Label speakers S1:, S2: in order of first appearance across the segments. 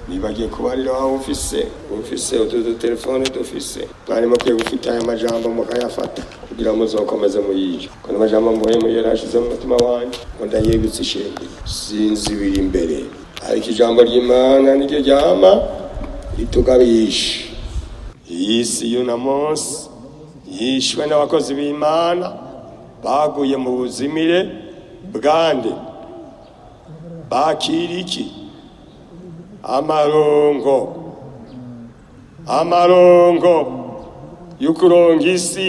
S1: nibagiye kubarira aho ufise utu téléphone dufise mwari mukwiye gufita aya majambo mukayafata kugira muzokomeze muyije kono majambo muhemu yarashize mu mutima wanje ngo ndayibitse ishengero sinzi ibiri imbere ariko ijambo ry'Imana niryo ryama ritugabisha. Iyi si y'uno munsi yishwe n'abakozi b'Imana baguye mu buzimire bwande bakiriki amaronko y'ukuronga isi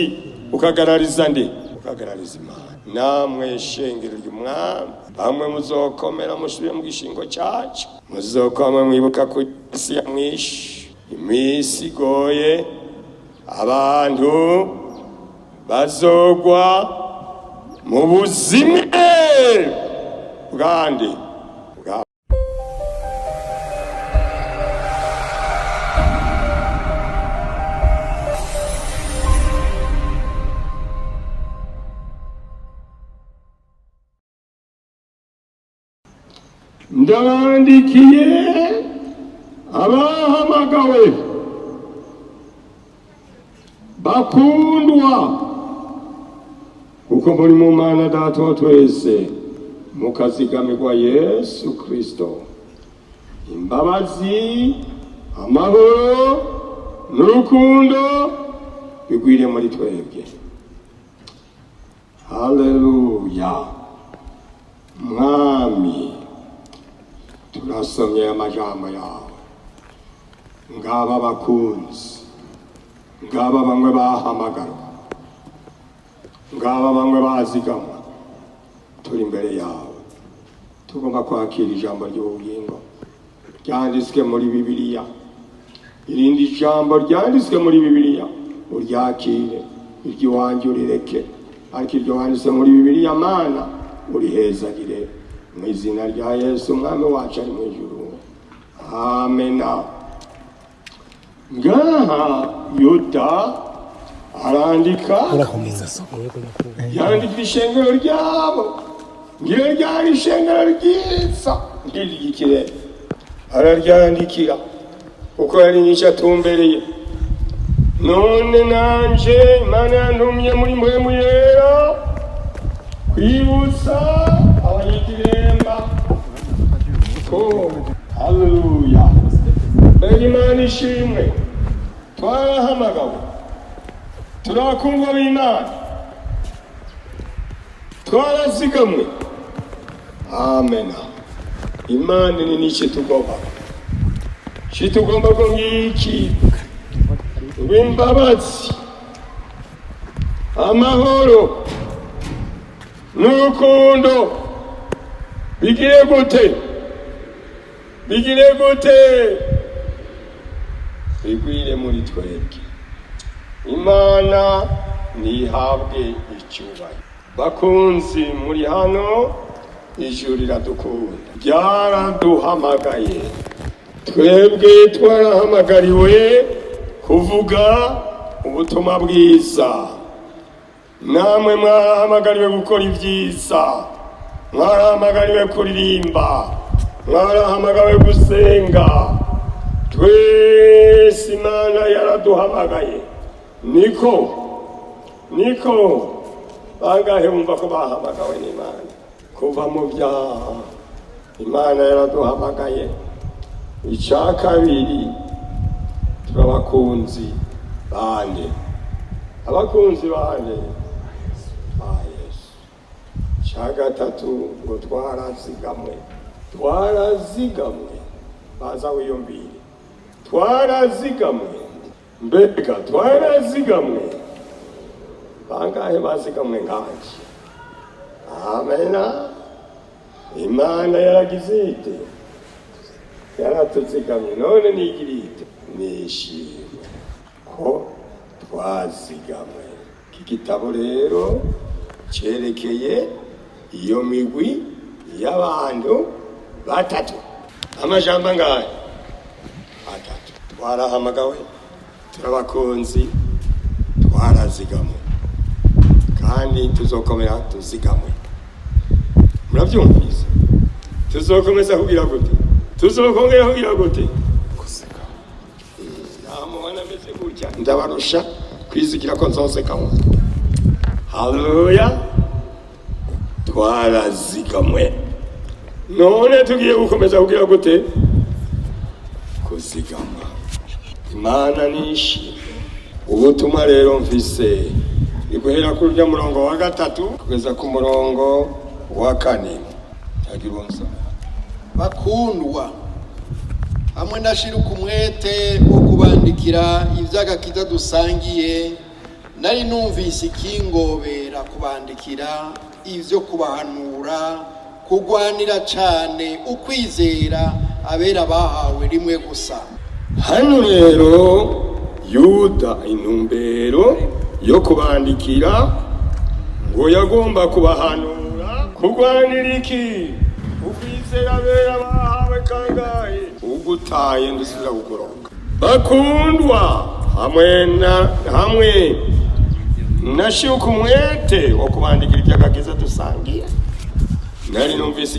S1: ukagarariza nde ukagarariza Imana. Namwe shengero ry'umwami bamwe muzokomera mushubire mu gishingo cyacu muzokomera mwibuka ku isi ya mwishi imisi igoye abantu bazogwa mu buzimire bwande. Ndabandikiye abahamagawe bakundwa kuko muri mu Mana Data wa twese mukazigamirwa Yesu Kristo, imbabazi amahoro n'urukundo bigwire muri twebwe. Haleluya. Mwami, turasomye amajambo yawe, ngaba bakunzi, ngaba bamwe bahamagarwa, ngaba bamwe bazigamwa, turi imbere yawe tugomba kwakira ijambo ry'ubugingo ryanditswe muri Bibiliya. Irindi jambo ryanditswe muri Bibiliya uryakire, iry'iwanjye urireke, ariko iryo wanditswe muri Bibiliya Mana urihezagire mu izina rya Yesu umwami wacu ari mu ijuru. Amena. Ngaha Yuda arandika yandika ishengero ryabo, ngire ryari ishengero ryiza ry'igikire araryandikira kuko yari nyinshi atumbereye. None nanje Imana yantumye muri mpwemu yera kwibutsa abanyitiremba ko haleluya Imana ishimwe twarahamagawe turakundwa b'Imana twarazigamwe. Amena. Imana ni niki tugomba ko ngiki imbabazi amahoro n'urukundo bigire gute bigwire muri twebwe. Imana nihabwe icyubahiro. Bakunzi muri hano ijuru riradukunda ryaraduhamagaye, twebwe twarahamagariwe kuvuga ubutumwa bwiza. Namwe mwarahamagariwe gukora ibyiza, mwarahamagariwe kuririmba, mwarahamagariwe gusenga. Twese Imana yaraduhamagaye. Niko bangahe bumva ko bahamagawe n'Imana kuva mu byaha? Imana yaraduhamagaye. Icya kabiri, turabakunzi bande, abakunzi bande ba Yesu. Icya gatatu, ngo twarazigamwe. Baza wiyumvire, twarazigamwe. Mbega twarazigamwe bangahe bazigamwe nganje? Amena. Imana yaragize ite? Yaratuzigamye. None nigirite nishimwe ko twazigamwe. Iki gitabo rero cyerekeye iyo migwi y'abantu batatu. Amajambo ngahe? Atatu. Twarahamagawe, turabakunzi, twarazigamwe, kandi tuzokomera tuzigamwe. Murabyumvise? Tuzokomeza kugira gute? bimeze gutya ndabarusha kwizigira ko nzosekamwe. Haleluya. Twarazigamwe. None tugiye gukomeza kugira gute? Kuzigama. Imana nishi. Ubutumwa rero mfise iguhera kuri rya murongo wa 3 kugeza ku murongo wa 4. Agibonza.
S2: Bakundwa, hamwe ndashiruka umwete wo kubandikira ivy'agakiza dusangiye, nari numvise ikingobera kubandikira ivyo kubahanura, kugwanira cane ukwizera abera bahawe rimwe gusa.
S1: Hano rero Yuda intumbero yo kubandikira ngo yagomba kubahanura kugwanira iki? Ukwizera abera bahawe kangahe? Ugutaye ndusubira kugoroka. Bakundwa, hamwe nashiruka umwete wo kubandikira iby'agakiza dusangiye. Nari numvise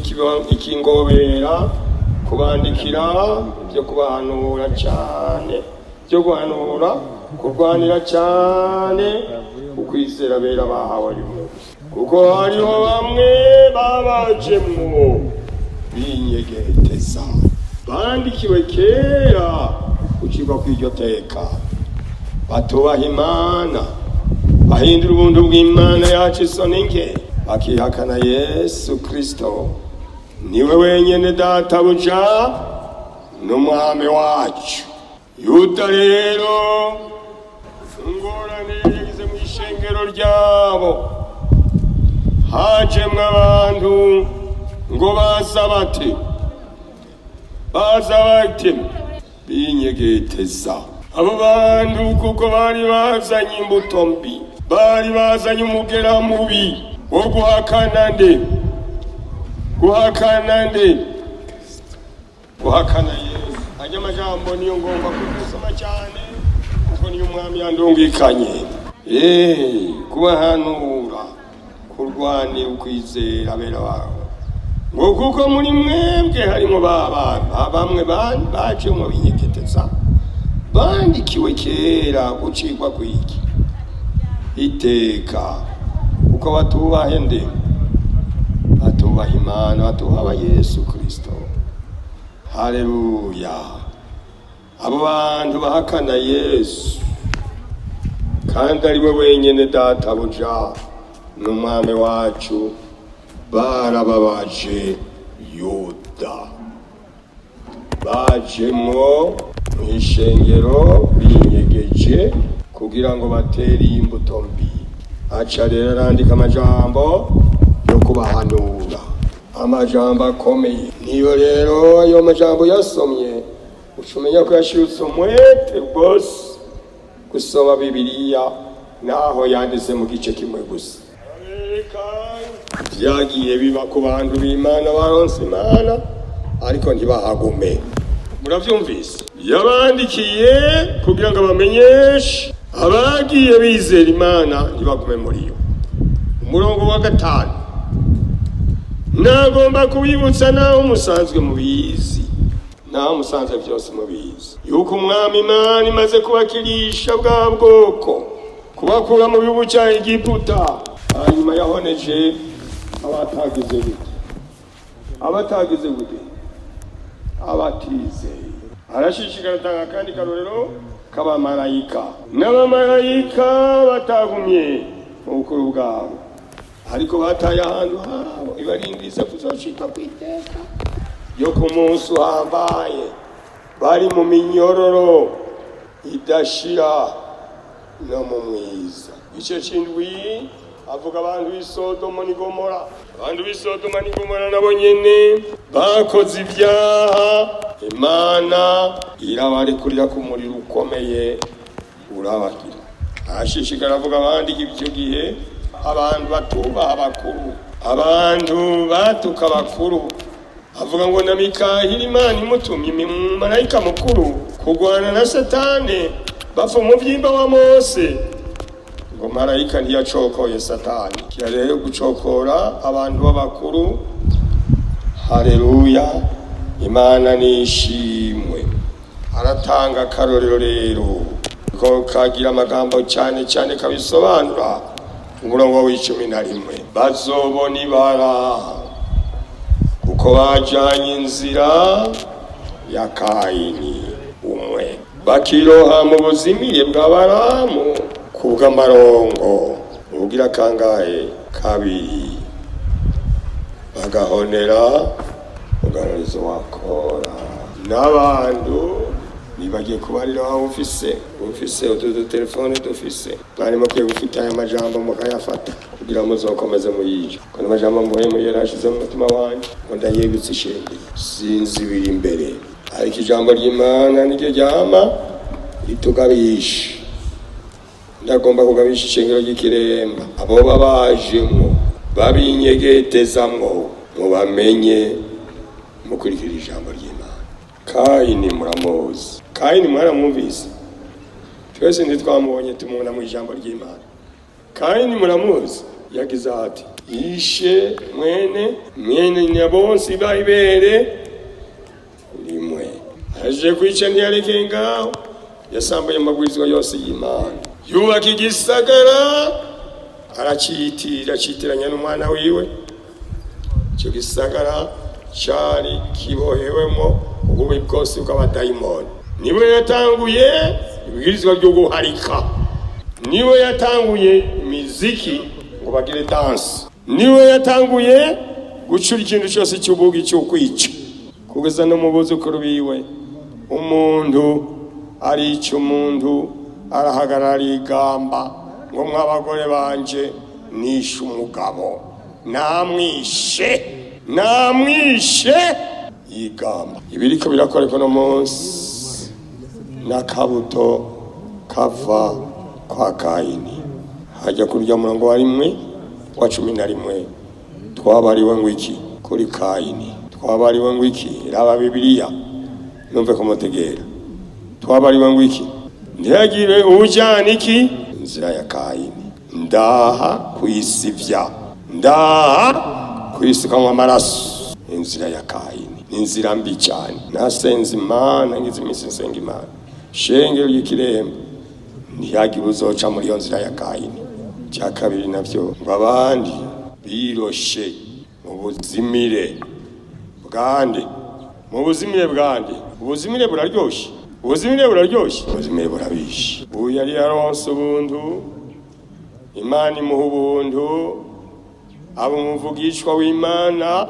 S1: ikingobera kubandikira ibyo kubahanura cyane, byo guhanura kurwanira cyane ukwizera abera bahawe rimwe gusa. Kuko hariho bamwe babajemwo binyegeteza, bandikiwe kera gucirwa kw'iryo teka, batubaha Imana, bahindura ubuntu bw'Imana yacu isoni nke, bakihakana Yesu Kristo niwe wenyene databuja n'umwami wacu. Yuda rero ingorane yagize mu ishengero ryabo, hajemwe abantu ngo baza bate binyegeteza. Abo bantu kuko bari bazanye imbuto mbi, bari bazanye umugera mubi wo guhakana Yesu. Ajya amajambo niyo ngomba kugusoma cyane kuko niyo umwami yandungikanye. Kubahanura kurwanira ukwizera abera bawe, ngo kuko muri mwebwe harimo bamwe baje mu binyegeteza, bandikiwe kera gucirwa kw'iki iteka, uko batubaha batubaha Imana, batubaha Yesu Kristo. Haleluya. Abo bantu bahakana Yesu kandi ari we wenyene databuja n'umwami wacu, barababaje Yuda, bajemwo mw'ishengero binyegeje kugira ngo batere imbuto mbi. Aca rero arandika amajambo yo kubahanura, amajambo akomeye. Niyo rero ayo majambo yasomye ucumenya ko yashirutse umwete rwose gusoma Bibiliya, naho yanditse mu gice kimwe gusa. Vyagiye biba ku bantu b'Imana baronse Imana ariko ntibahagume. Muravyumvise? Yabandikiye kugira ngo bamenyeshe abagiye bizera Imana ntibagume muri yo. Umurongo wa 5 nagomba kubibutsa naho musanzwe mubizi, naho musanzwe byose mubizi, yuko umwami Imana imaze kubakirisha bwa bwoko, kubakura mu bihugu cya Egiputa, hanyuma yahoneje abatagize gute abatize. Arashishikara atanga kandi karorero k'abamarayika, n'abamarayika batagumye mu bukuru bwabo, ariko bataye ahantu habo ibarindiriza kuzoshika kw'iteka yo ku munsi uhambaye. Bari mu minyororo idashira no mu mwiza. Igice c'indwi avuga abantu b'Isodoma n'i Gomora. Abantu b'Isodoma n'i Gomora nabo nyene bakoze ibyaha, Imana irabarekurira ku muriro ukomeye urabagira. Ashishikara avuga abandi icyo gihe abantu batubaha abakuru, abantu batuka abakuru. Avuga ngo na Mikaheli Imana imutumye marayika mukuru kurwana na Satani, bapfa mu vyimba wa Mose. Ngo marayika ntiyacokoye Satani, kirareye gucokora abantu b'abakuru. Haleluya, Imana nishimwe. Aratanga karorero rero ko kagira amagambo cyane cyane kabisobanura umurongo w'11 bazobona ibara kuko bajanye inzira ya Kayini umwe bakiroha mu buzimire bw'Abaramu kubw'amaronko ubugira kangahe kabiri bagahonera ugarurizo wakora n'abantu nibagiye kubarira aho ufise utu téléphone dufise barimo kwiye gufita aya majambo mukayafata kugira muzokomeze muyije ko n'amajambo muhemu yarashize mu mutima wanjye ngo ndayibutse ishenge sinzi ibiri imbere ariko ijambo ry'Imana niryo ryama ritugabisha ndagomba kugabisha ishengero ry'ikiremba abo babajemwo babinyegetezamwo mubamenye mukurikira ijambo ry'Imana. Kayini muramuzi, Kayini mwaramwumvise, twese ntitwamubonye tumubona mu ijambo ry'Imana. Kayini muramuzi, yagize ati yishe mwene nyabonsi ba ibere rimwe aje kwica ntiyareke ngaho yasambuye amabwirizwa yose y'Imana yubaka igisagara aracitiranya n'umwana wiwe. Icyo gisagara cyari kibohewemo ububi bwose bw'abadayimoni. Niwe yatanguye ibwirizwa byo guharika, niwe yatanguye imiziki ngo bagire danse, niwe yatanguye gucura ikintu cyose cy'ubugi cyo kwica kugeza no mu buzukuru biwe. Umuntu arica umuntu arahagarara igamba ngo mw'abagore banje nishe umugabo namwishe yigamba. Ibiriko birakoreka no munsi n'akabuto kava kwa Kayini hajya kurya murongo wa 11 twabariwe ngo iki kuri Kayini, twabariwe ngo iki raba Bibiliya numve ko mutegera, twabariwe ngo iki ntihagire ujyana iki inzira ya Kayini, ndaha kwisivya, ndaha kwisukamwa amaraso. Inzira ya Kayini ni inzira mbi cyane. Nasenze Imana ngize iminsi nsenga Imana shengero y'ikiremba ntihagire uzoca muri iyo nzira ya Kayini. Cya kabiri navyo ngo abandi biroshe mu buzimire bwande, mu buzimire bwande. Ubuzimire buraryoshe, ubuzimire buraryoshe, ubuzimire burabishe. Uyu yari yaronse ubuntu, Imana imuha ubuntu, abo umuvugishwa w'Imana,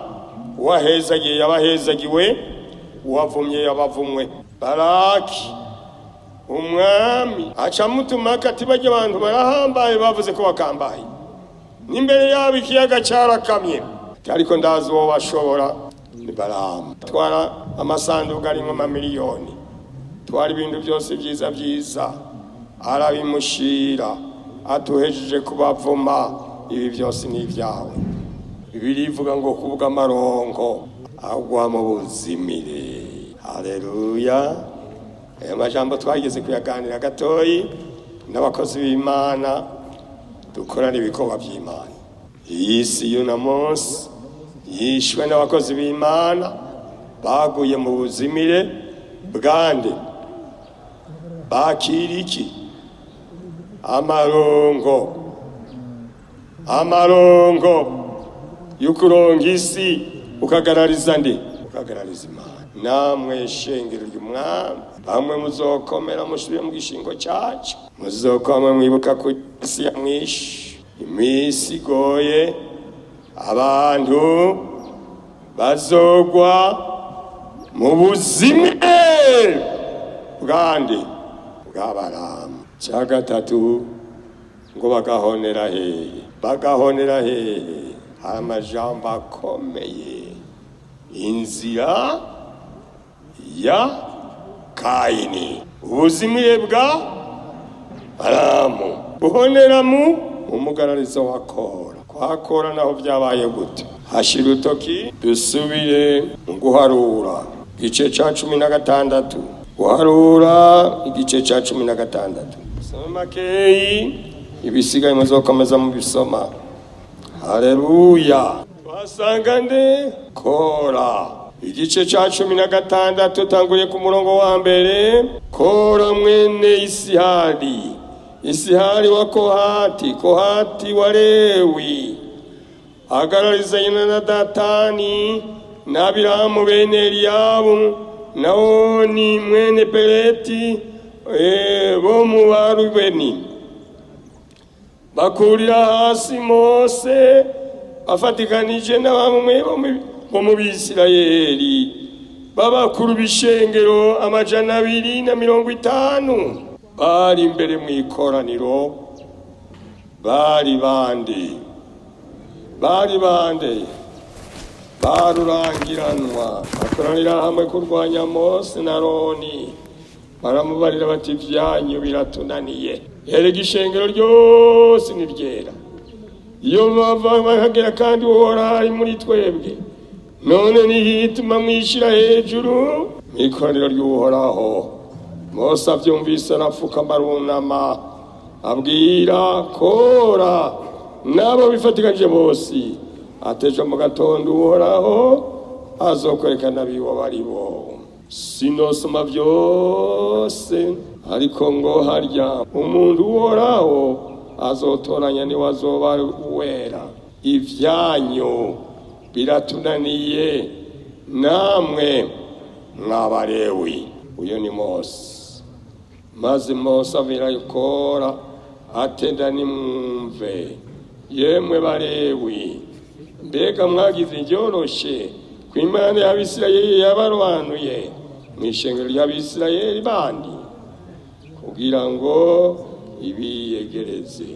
S1: uwahezagiye yabahezagiwe, uwavumye yabavumwe. Baraki umwami aca mutumaka ati bajya abantu barahambaye bavuze ko bakambaye, n'imbere yabo ikiyaga cyarakamye, ariko ndazi uwo bashobora ni Balamu. Twara amasanduku arimo amamiliyoni, twara ibintu byose byiza arabimushira, atuhejeje kubavuma. Ibi byose ni ibyawe. Ibiri ivuga ngo kubwa amaronko agwa mu buzimire. Haleluya. Aya majambo twageze kuyaganira gatoyi n'abakozi b'Imana dukorana ibikorwa by'Imana. Iyi si y'unamunsi yishwe n'abakozi b'Imana baguye mu buzimire bwande, bakiriki amarongo y'ukuronga isi ukagarariza nde? Ukagarariza Imana. Namwe shengero ry'umwami bamwe muzokomera musubire mu gishingo cyacu, muzokoma mwibuka ku isi ya mwishi. Imisi igoye abantu bazogwa mu buzimire bwande bw'Abaramu. Cya gatatu ngo bagahonera hehe amajambo akomeye. Inzira ya Kayini, ubuzimire bwa Balamu, guhonera mu umugararizo wa Kora. Kwa Kora naho byabaye gute? Hashira utoki dusubire guharura igice cya 16, guharura igice cya 16. Soma makeyi ibisigaye muzokomeza mu bisoma. Haleluya. Twasanga nde? Kora igice ca 16 tanguye ku murongo wa mbere. Kora mwene Isihari wa Kohati wa Lewi agarariza na Datani na Abiramu bene Eliyabu na Oni mwene Peleti bo mu Barubeni. Bakurira hasi Mose afatikanije na bamwe bo mu Bisirayeli babakuru b'ishengero 250 bari imbere mu ikoraniro. Bari bande barurangiranwa bakoranira hamwe kurwanya Mose na Aroni. Baramubarira bati vyanyu biratunaniye, erega ishengero ryose ni ryera. Iyo bava bakagera kandi uhora ari muri twebwe, none nihituma mwishira hejuru mw'ikoraniro ry'uhoraho. Mose avyumvise arapfukama arunama abwira Kora nabo bifatikanije bose ateje mu gatondo uhoraho azokwerekana bibo baribo. Sinosoma vyose ariko ngo harya umuntu uhoraho azotoranya ni wazoba wera. Ivyanyu biratunaniye namwe mw'Abalewi. Uyo ni Mose. Maze Mose abwira Kora atenda nimwumve yemwe Balewi, mbega mwagize iryoroshe ko Imana y'Abisirayeli yabarobanuye mw'ishengero ry'Abisirayeli bandi kugira ngo ibiyegereze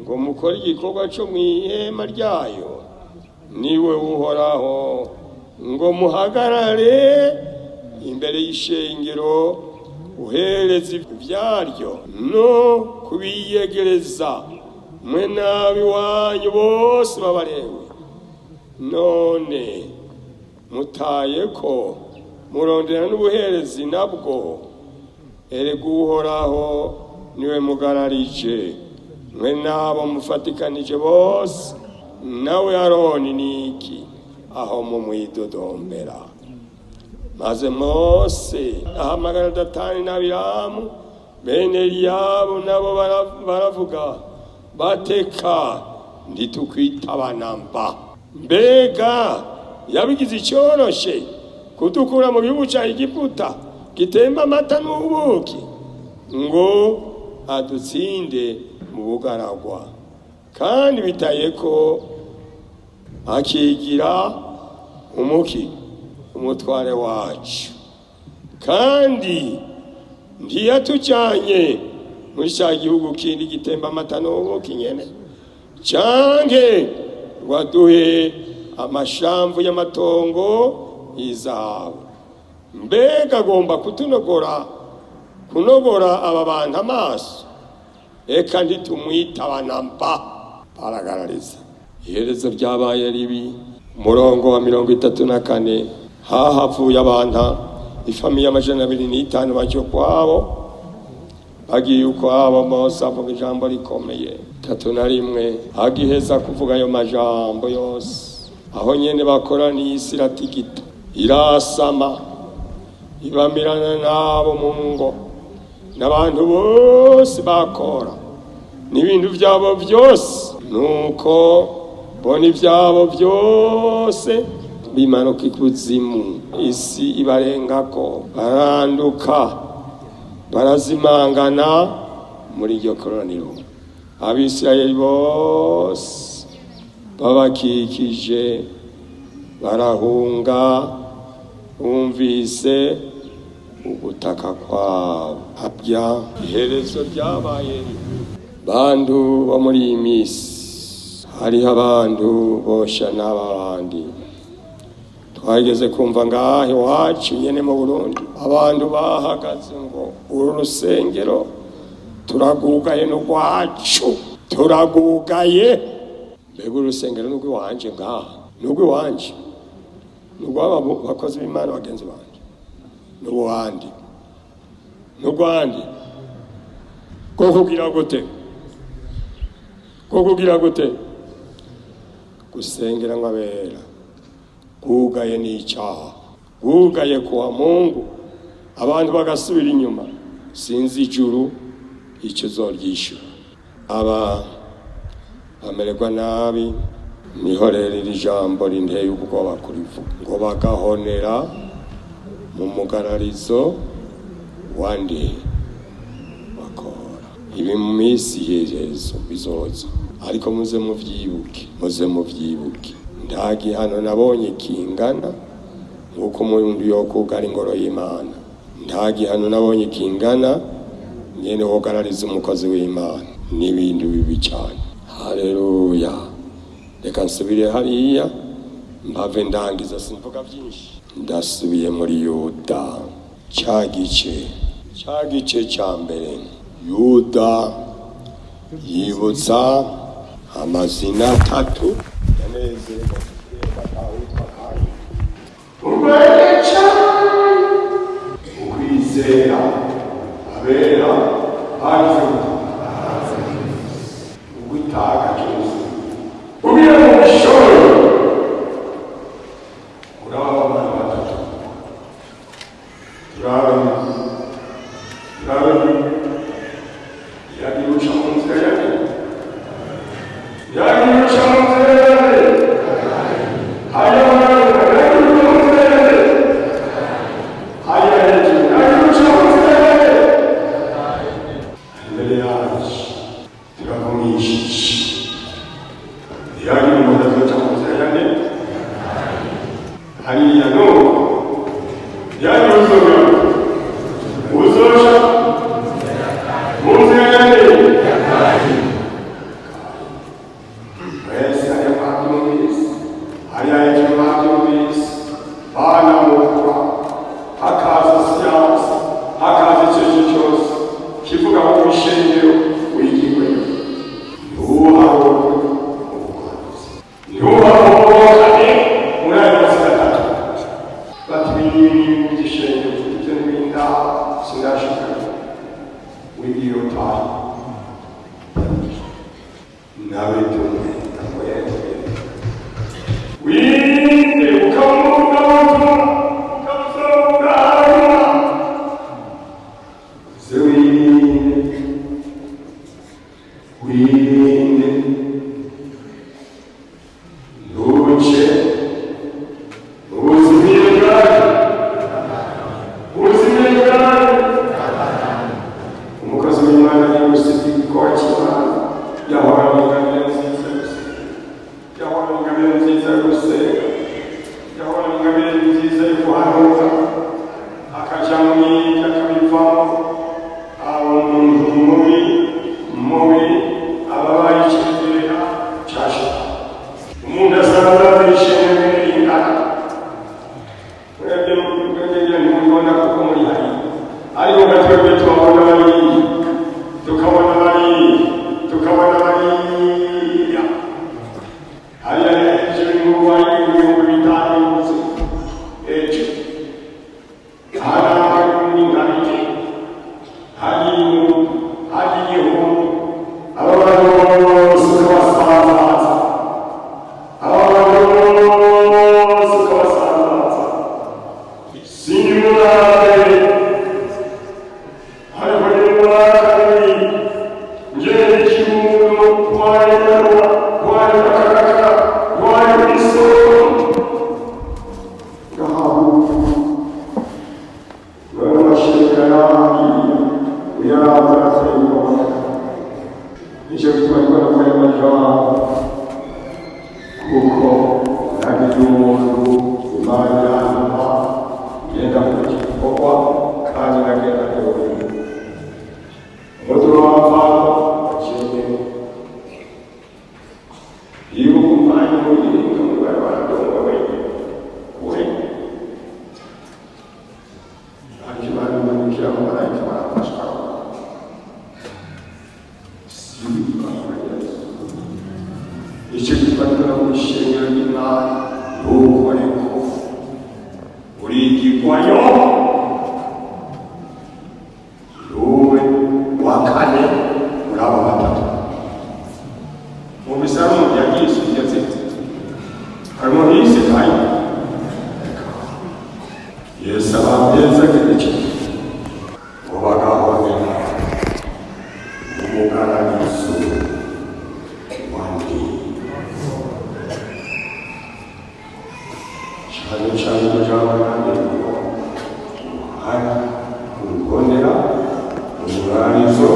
S1: ngo mukore igikorwa cyo mw'ihema ryayo. Niwe uhoraho ngo muhagarare imbere y'ishengero uhereza ivyaryo no kubiyegereza mwe nabi wanyu bose b'Abalewi. None mutaye ko murondera n'ubuherezi nabwo, erega uhoraho niwe mugararije mwe nabo mufatikanije bose. Nawe Aroni niki aho mumwidodombera. Maze Mose ahamagara Datani na Abiramu bene Eliyabu nabo baravuga bateka ntitukwitaba mba. Mbega yabigize icyoroshe kutukura mu gihugu cya Egiputa gitemba amata n'ubuki ngo adutsinde mu bugaragwa, kandi bitaye ko akigira umutware wacu, kandi ntiyatujyanye muri cya gihugu kindi gitemba amata n'ubuki nyene, canke waduhe amashamvu y'amatongo y'izahabu. Mbega agomba kunogora aba bantu amaso, eka ntitumwitaba namba. Baragarariza. Iherezo ryabaye ribi. Umurongo wa 34 hahavuye abantu ifamiye 250 bacyo kwabo bagiye ukwabo. Mose avuga ijambo rikomeye 31 agiheza kuvuga ayo majambo yose, aho nyene bakoraniye isi iratigita irasama ibamirana nabo mu ngo n'abantu bose bakora n'ibintu byabo byose, nuko bona ibyabo byose bimanuka ikuzimu. Isi ibarengako baranduka barazimangana muri iryo koraniro. Abisirayeli bose babakikije barahunga bumvise ugutaka kwabo. Habya iherezo ryabaye bantu bo muri iyi misi. Hariho abantu bosha n'abandi twageze kumva ngaho iwacu nyene mu Burundi abantu bahagaze ngo uru rusengero turagugaye n'urwacu, turagugaye. Mbega urusengero n'urw'iwanje ngaha, n'urw'iwanje, n'urw'abakozi b'Imana bagenzi banje, n'urwandi kugira gute gusengera nk'abera kugaye n'icyaha. wugaye kuwa Mungu abantu bagasubira inyuma, sinzi ijuru icyo zoryishura. Aba amererwa nabi niho rero iri jambo rinteye ubwoba kurivuga ngo bagahonera mu mugararizo wandi bakora ibi mu minsi y'ejo bizoza, ariko muze muvyibuke nta gihano nabonye kingana nk'uko umuntu yokugara ingoro y'Imana, nta gihano nabonye kingana nyene wogarariza umukozi w'Imana, n'ibindi bibi cyane. Haleluya. Reka nsubire hariya mpave ndangiza, simvuga byinshi. Ndasubiye muri Yuda cya gice cya mbere. Yuda yibutsa amazina atatu yanezerwa batawitwa kandi urwenya cyane ukwizera abera hafi ubutaga cyose ubira mu bishoro uraba abantu batatu turabona yagiruca mu nzira yake yagiruca mu nzira yake umugaragazo wandi cyane cyane ijambo nanjye ngo hari urubonera umurarizo